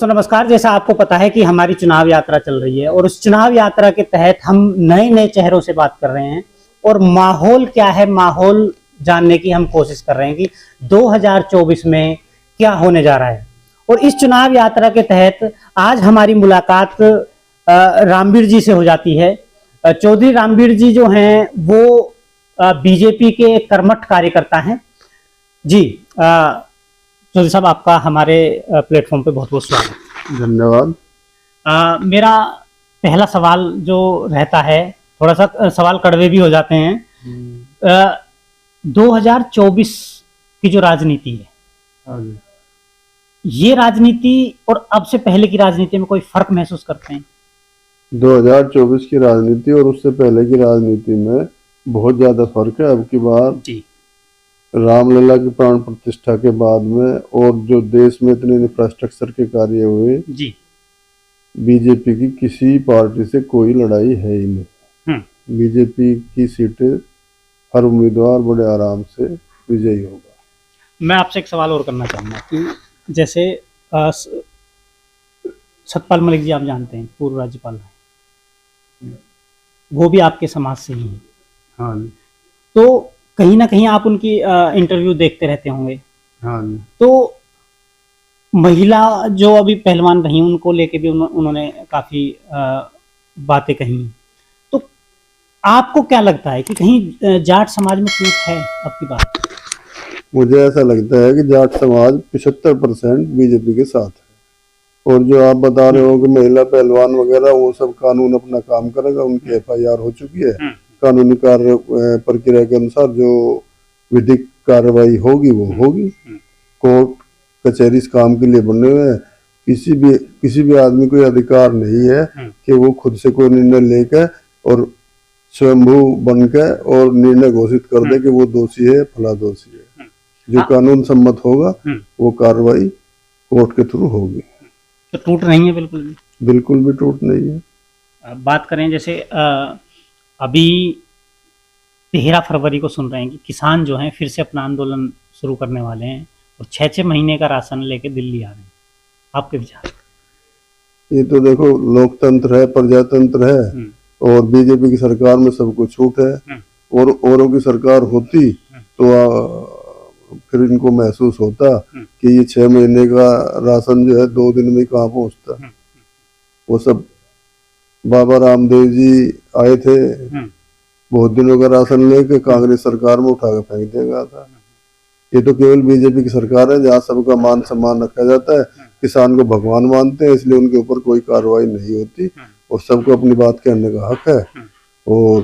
तो नमस्कार। जैसा आपको पता है कि हमारी चुनाव यात्रा चल रही है और उस चुनाव यात्रा के तहत हम नए नए चेहरों से बात कर रहे हैं और माहौल क्या है, माहौल जानने की हम कोशिश कर रहे हैं कि 2024 में क्या होने जा रहा है। और इस चुनाव यात्रा के तहत आज हमारी मुलाकात रामवीर जी से हो जाती है। चौधरी रामवीर जी जो हैं वो बीजेपी के कर्मठ कार्यकर्ता हैं। जी चौधरी साहब, आपका हमारे प्लेटफॉर्म पे बहुत बहुत स्वागत। धन्यवाद। मेरा पहला सवाल जो रहता है, थोड़ा सा सवाल कड़वे भी हो जाते हैं। 2024 की जो राजनीति है, ये राजनीति और अब से पहले की राजनीति में कोई फर्क महसूस करते हैं? 2024 की राजनीति और उससे पहले की राजनीति में बहुत ज्यादा फर्क है। अब की बार जी, रामलला की प्राण प्रतिष्ठा के बाद में और जो देश में इतने इंफ्रास्ट्रक्चर के कार्य हुए जी, बीजेपी की किसी पार्टी से कोई लड़ाई है ही नहीं। बीजेपी की सीटें हर उम्मीदवार बड़े आराम से विजयी होगा। मैं आपसे एक सवाल और करना चाहूँगा कि जैसे सतपाल मलिक जी आप जानते हैं, पूर्व राज्यपाल हैं, वो भी आपके समाज से ही हैं। हाँ जी, तो कहीं ना कहीं आप उनकी इंटरव्यू देखते रहते होंगे। हाँ जी। तो महिला जो अभी पहलवान रही, उनको लेके भी उन्होंने काफी बातें कही। तो आपको क्या लगता है कि कहीं जाट समाज में टूट है अब की बात? मुझे ऐसा लगता है कि जाट समाज 75% बीजेपी के साथ है। और जो आप बता रहे हो कि महिला पहलवान वगैरह, वो सब कानून अपना काम करेगा। उनकी FIR हो चुकी है। कानूनी कार्य प्रक्रिया के अनुसार जो विधिक कार्रवाई होगी वो होगी। कोर्ट कचहरी इस काम के लिए बने हुए हैं। किसी भी आदमी को अधिकार नहीं है कि वो खुद से कोई निर्णय लेकर और स्वयंभू बनकर और निर्णय घोषित कर दे कि वो दोषी है, फला दोषी है। जो कानून सम्मत होगा वो कार्रवाई कोर्ट के थ्रू होगी। तो टूट नहीं है? बिल्कुल भी, बिल्कुल भी टूट नहीं है। बात करें जैसे अभी 13 फरवरी को सुन रहे हैं कि किसान जो हैं फिर से अपना आंदोलन शुरू करने वाले हैं और 6-6 महीने का राशन लेके दिल्ली आ रहे हैं। आपके विचार? ये तो देखो, लोकतंत्र है, प्रजातंत्र है और बीजेपी की सरकार में सबको छूट है। और औरों की सरकार होती तो फिर इनको महसूस होता कि ये 6 महीने का राशन जो है 2 दिन में कहाँ पहुंचता। वो सब बाबा रामदेव जी आए थे, बहुत दिनों का राशन लेके कांग्रेस सरकार में उठा के फेंक दिया गया था। ये तो केवल बीजेपी की सरकार है जहाँ सबका मान सम्मान रखा जाता है। किसान को भगवान मानते हैं, इसलिए उनके ऊपर कोई कार्रवाई नहीं होती और सबको अपनी बात कहने का हक है। और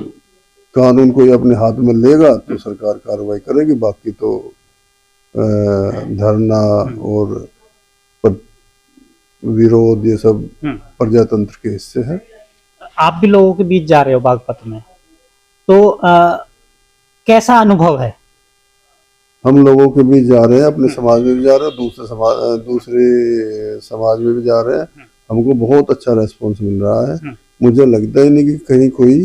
कानून कोई अपने हाथ में लेगा तो सरकार कार्रवाई करेगी। बाकी तो धरना और विरोध ये सब प्रजातंत्र के हिस्से है। आप भी लोगों के बीच जा रहे हो बागपत में, तो कैसा अनुभव है? हम लोगों के बीच जा रहे हैं, अपने समाज में भी जा रहे हैं, दूसरे समाज में भी जा रहे हैं। हमको बहुत अच्छा रेस्पॉन्स मिल रहा है। मुझे लगता ही नहीं कि कहीं कोई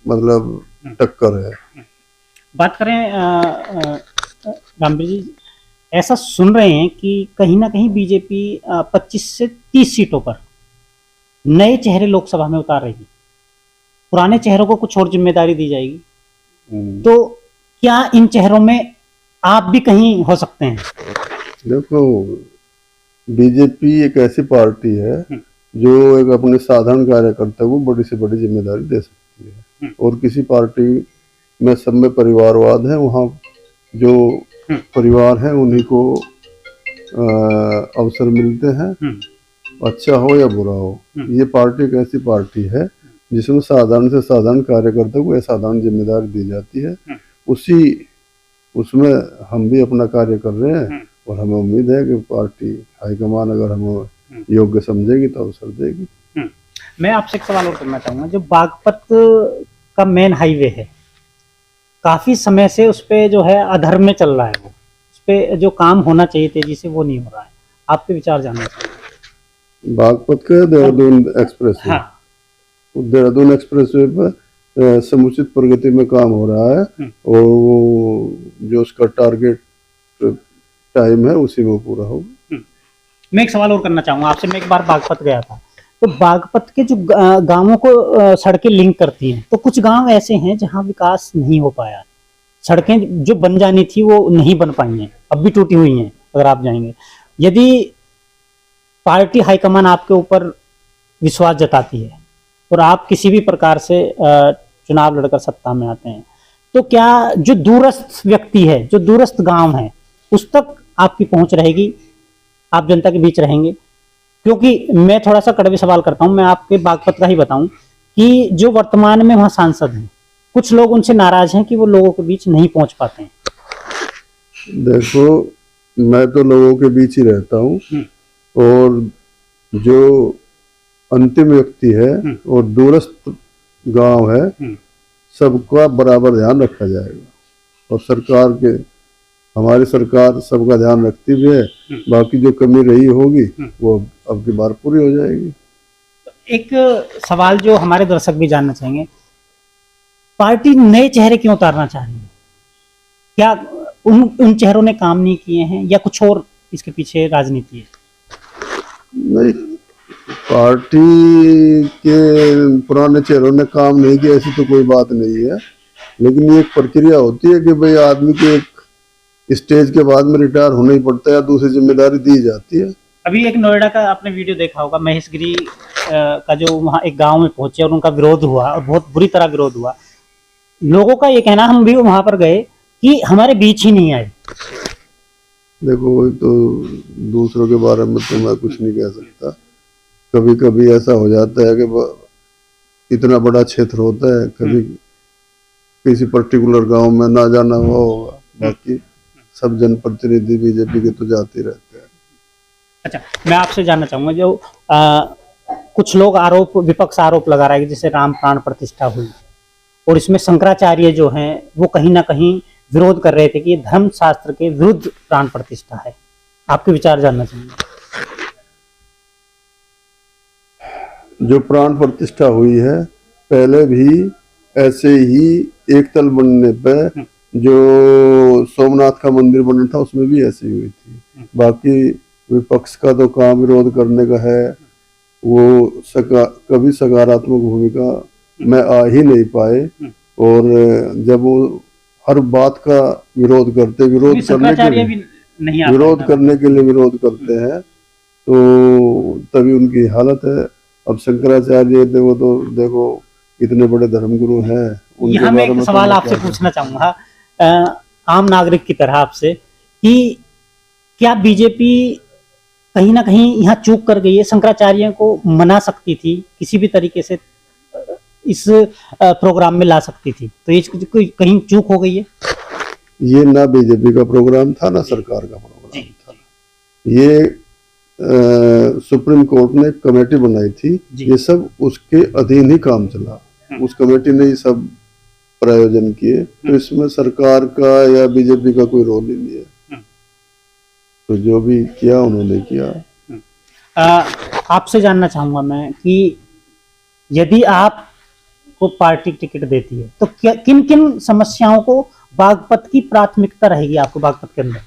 मतलब टक्कर है। बात करें रामवीर जी, ऐसा सुन रहे हैं कि कहीं ना कहीं बीजेपी 25 से 30 सीटों पर नए चेहरे लोकसभा में उतार रही है। पुराने चेहरों को कुछ और जिम्मेदारी दी जाएगी। तो क्या इन चेहरों में आप भी कहीं हो सकते हैं? देखो, बीजेपी एक ऐसी पार्टी है जो एक अपने साधारण कार्यकर्ता को बड़ी से बड़ी जिम्मेदारी दे सकती है। और किसी पार्टी में सब में परिवारवाद है, वहाँ जो परिवार है उन्हीं को अवसर मिलते हैं, अच्छा हो या बुरा हो। ये पार्टी एक ऐसी पार्टी है जिसमें साधारण से साधारण कार्यकर्ता को असाधारण जिम्मेदारी दी जाती है। उसमें हम भी अपना कार्य कर रहे हैं और हमें उम्मीद है कि पार्टी हाईकमान अगर हमें योग्य समझेगी तो अवसर देगी। मैं आपसे एक सवाल और करना चाहूँगा। जो बागपत का मेन हाईवे है, काफी समय से उस पे जो है अधर्म में चल रहा है। वो उस पे जो काम होना चाहिए तेजी से वो नहीं हो रहा है। आपके विचार जानना चाहिए। बागपत के Dehradun express way, Dehradun express way पर समुचित प्रगति में काम हो रहा है और वो जो उसका टारगेट टाइम है उसी में पूरा होगा। मैं एक सवाल और करना चाहूंगा आपसे। मैं एक बार बागपत गया था, तो बागपत के जो गांवों को सड़कें लिंक करती हैं, तो कुछ गांव ऐसे हैं जहां विकास नहीं हो पाया। सड़कें जो बन जानी थी वो नहीं बन पाई हैं, अब भी टूटी हुई हैं। अगर आप जाएंगे, यदि पार्टी हाईकमान आपके ऊपर विश्वास जताती है और आप किसी भी प्रकार से चुनाव लड़कर सत्ता में आते हैं, तो क्या जो दूरस्थ व्यक्ति है, जो दूरस्थ गांव है, उस तक आपकी पहुंच रहेगी? आप जनता के बीच रहेंगे? क्योंकि मैं थोड़ा सा कड़वी सवाल करता हूं, मैं आपके बागपत का ही बताऊं कि जो वर्तमान में वहां सांसद हैं, कुछ लोग उनसे नाराज हैं कि वो लोगों के बीच नहीं पहुंच पाते हैं। देखो, मैं तो लोगों के बीच ही रहता हूँ, और जो अंतिम व्यक्ति है और दूरस्थ गांव है, सबका बराबर ध्यान रखा जाएगा। और सरकार के, हमारी सरकार सबका ध्यान रखती भी है। बाकी जो कमी रही होगी वो अब की बार पूरी हो जाएगी। एक सवाल जो हमारे दर्शक भी जानना चाहेंगे, पार्टी नए चेहरे क्यों उतारना चाह रही है? क्या उन चेहरों ने काम नहीं किए हैं या कुछ और इसके पीछे राजनीति है? नहीं, पार्टी के पुराने चेहरों ने काम नहीं किया ऐसी तो कोई बात नहीं है, लेकिन ये एक प्रक्रिया होती है कि भाई आदमी को एक स्टेज के बाद में रिटायर होना ही पड़ता है या दूसरी जिम्मेदारी दी जाती है। अभी एक नोएडा का आपने वीडियो देखा होगा, महेश गिरी का जो वहाँ एक गांव में पहुंचे और उनका विरोध हुआ और बहुत बुरी तरह विरोध हुआ। लोगों का ये कहना, हम भी वहां पर गए, कि हमारे बीच ही नहीं आए। देखो, तो दूसरों के बारे में तो मैं कुछ नहीं कह सकता। कभी कभी ऐसा हो जाता है कि इतना बड़ा क्षेत्र होता है, कभी किसी पर्टिकुलर गांव में ना जाना हुआ होगा, बाकी सब जनप्रतिनिधि बीजेपी के तो जाते रहते हैं। अच्छा, मैं आपसे जानना चाहूंगा, जो कुछ लोग विपक्ष आरोप लगा रहा है कि जैसे राम प्राण प्रतिष्ठा हुई और इसमें शंकराचार्य जो हैं वो कहीं ना कहीं विरोध कर रहे थे कि ये धर्म शास्त्र के विरुद्ध प्राण प्रतिष्ठा है। आपके विचार जानना चाहूंगा। जो प्राण प्रतिष्ठा हुई है, पहले भी ऐसे ही एक तल बनने पे जो सोमनाथ का मंदिर बना था उसमें भी ऐसी हुई थी। बाकी विपक्ष का तो काम विरोध करने का है, वो कभी सकारात्मक भूमिका में आ ही नहीं पाए। और जब वो हर बात का विरोध करते, विरोध करने के लिए विरोध करते हैं, तो तभी उनकी हालत है। अब शंकराचार्य वो तो देखो इतने बड़े धर्मगुरु हैं। यहाँ मैं एक सवाल आपसे पूछना चाहूंगा, आम नागरिक की तरह आपसे, कि क्या बीजेपी कहीं ना कहीं यहाँ चूक कर गई है? शंकराचार्य को मना सकती थी, किसी भी तरीके से इस प्रोग्राम में ला सकती थी, तो ये कहीं चूक हो गई है? ये ना बीजेपी का प्रोग्राम था, ना सरकार का प्रोग्राम था। ये सुप्रीम कोर्ट ने कमेटी बनाई थी, ये सब उसके अधीन ही काम चला। उस कमेटी ने ये सब प्रायोजन किए, तो इसमें सरकार का या बीजेपी का कोई रोल ही नहीं है। तो जो भी किया उन्होंने किया। आपसे जानना चाहूंगा मैं कि यदि आपको पार्टी टिकट देती है तो किन किन समस्याओं को बागपत की प्राथमिकता रहेगी आपको बागपत के अंदर?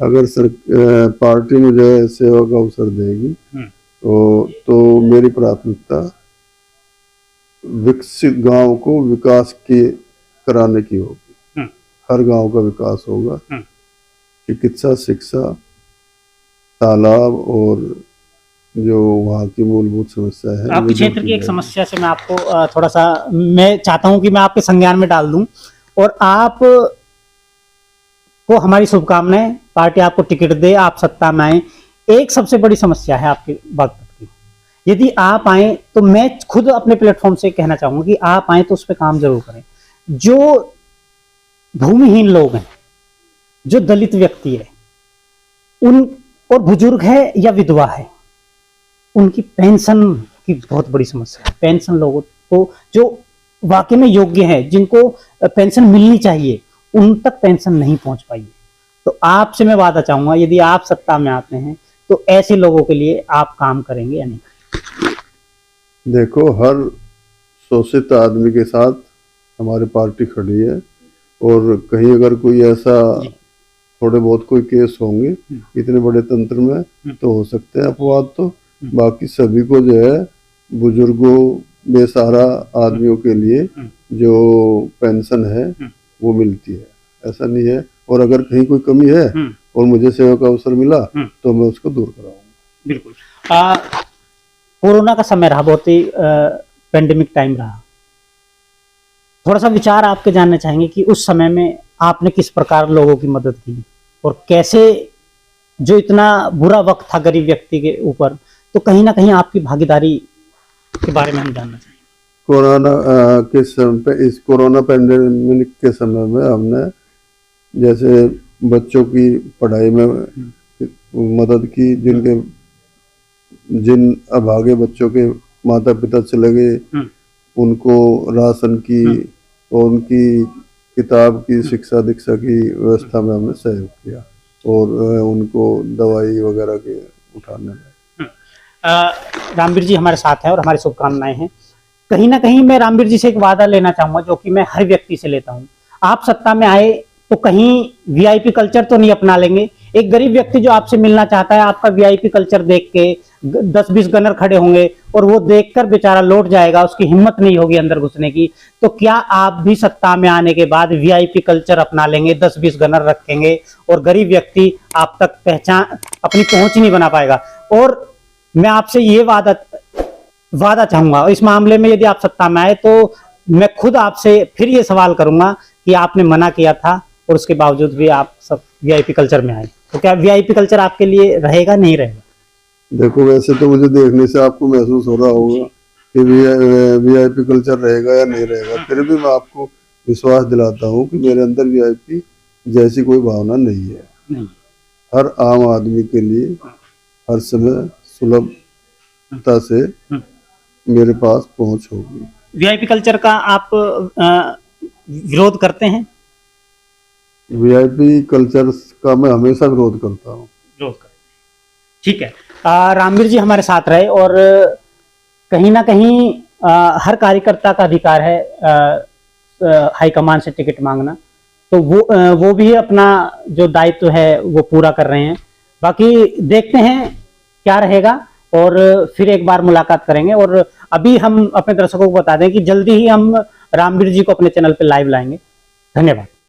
अगर पार्टी मुझे सेवा का अवसर देगी तो मेरी प्राथमिकता विकसित गांव को विकास के कराने की होगी। हर गांव का विकास होगा, चिकित्सा, शिक्षा, तालाब और जो वहाँ की मूलभूत समस्या है। आपके क्षेत्र की एक समस्या से मैं आपको थोड़ा सा, मैं चाहता हूं कि मैं आपके संज्ञान में डाल दूं और आप को हमारी शुभकामनाएं, पार्टी आपको टिकट दे, आप सत्ता में आए। एक सबसे बड़ी समस्या है आपके बागपत की, यदि आप आए तो मैं खुद अपने प्लेटफॉर्म से कहना चाहूंगा कि आप आए तो उस पर काम जरूर करें। जो भूमिहीन लोग हैं, जो दलित व्यक्ति है, उन और बुजुर्ग है या विधवा है, उनकी पेंशन की बहुत बड़ी समस्या है। पेंशन लोगों को जो वाकई में योग्य है, जिनको पेंशन मिलनी चाहिए, उन तक पेंशन नहीं पहुंच पाई है। तो आपसे मैं वादा चाहूंगा, यदि आप सत्ता में आते हैं तो ऐसे लोगों के लिए आप काम करेंगे या नहीं? देखो, हर शोषित आदमी के साथ हमारी पार्टी खड़ी है, और कहीं अगर कोई ऐसा थोड़े बहुत कोई केस होंगे इतने बड़े तंत्र में तो हो सकते हैं अपवाद, तो बाकी सभी को जो है बुजुर्गों बेसहारा आदमियों के लिए जो पेंशन है वो मिलती है, ऐसा नहीं है। और अगर कहीं कोई कमी है और मुझे सेवा का अवसर मिला तो मैं उसको दूर कराऊंगा। बिल्कुल। कोरोना का समय रहा, बहुत ही पेंडेमिक टाइम रहा, थोड़ा सा विचार आपके जानना चाहेंगे कि उस समय में आपने किस प्रकार लोगों की मदद की और कैसे, जो इतना बुरा वक्त था गरीब व्यक्ति के ऊपर, तो कहीं ना कहीं आपकी भागीदारी के बारे में हम जानना चाहेंगे। कोरोना के समय पे, इस कोरोना पैंडेमिक के समय में हमने जैसे बच्चों की पढ़ाई में मदद की, जिन अभागे बच्चों के माता पिता चले गए उनको राशन की और उनकी किताब की शिक्षा दीक्षा की व्यवस्था में हमने सहयोग किया और उनको दवाई वगैरह के उठाने में। रामवीर जी हमारे साथ हैं और हमारी शुभकामनाएं हैं। कहीं ना कहीं मैं रामवीर जी से एक वादा लेना चाहूंगा जो कि मैं हर व्यक्ति से लेता हूं। आप सत्ता में आए तो कहीं वीआईपी कल्चर तो नहीं अपना लेंगे। एक गरीब व्यक्ति जो आपसे मिलना चाहता है, आपका वीआईपी कल्चर देख के 10-20 गनर खड़े होंगे और वो देखकर बेचारा लौट जाएगा, उसकी हिम्मत नहीं होगी अंदर घुसने की। तो क्या आप भी सत्ता में आने के बाद वीआईपी कल्चर अपना लेंगे, 10-20 गनर रखेंगे और गरीब व्यक्ति आप तक पहचान अपनी पहुंच ही नहीं बना पाएगा? और मैं आपसे ये वादा चाहूंगा इस मामले में, यदि आप सत्ता में आए तो मैं खुद आपसे फिर ये सवाल करूंगा कि आपने मना किया था और उसके बावजूद भी आप सब वीआईपी कल्चर में आए, तो क्या वीआईपी कल्चर आपके लिए रहेगा, नहीं रहेगा? देखो, वैसे तो मुझे देखने से आपको महसूस हो रहा होगा कि वीआईपी कल्चर रहेगा या नहीं रहेगा, फिर भी मैं आपको विश्वास दिलाता हूँ कि मेरे अंदर वीआईपी जैसी कोई भावना नहीं है। नहीं। हर आम आदमी के लिए हर समय सुलभता से मेरे पास पहुंच होगी। वीआईपी कल्चर का आप विरोध करते हैं? वीआईपी कल्चर का मैं हमेशा विरोध करता हूँ। विरोध करते हैं, ठीक है। रामवीर जी हमारे साथ रहे और कहीं ना कहीं हर कार्यकर्ता का अधिकार है हाईकमान से टिकट मांगना, तो वो भी अपना जो दायित्व है वो पूरा कर रहे हैं। बाकी देखते हैं क्या रहेगा और फिर एक बार मुलाकात करेंगे। और अभी हम अपने दर्शकों को बता दें कि जल्दी ही हम रामवीर जी को अपने चैनल पे लाइव लाएंगे। धन्यवाद।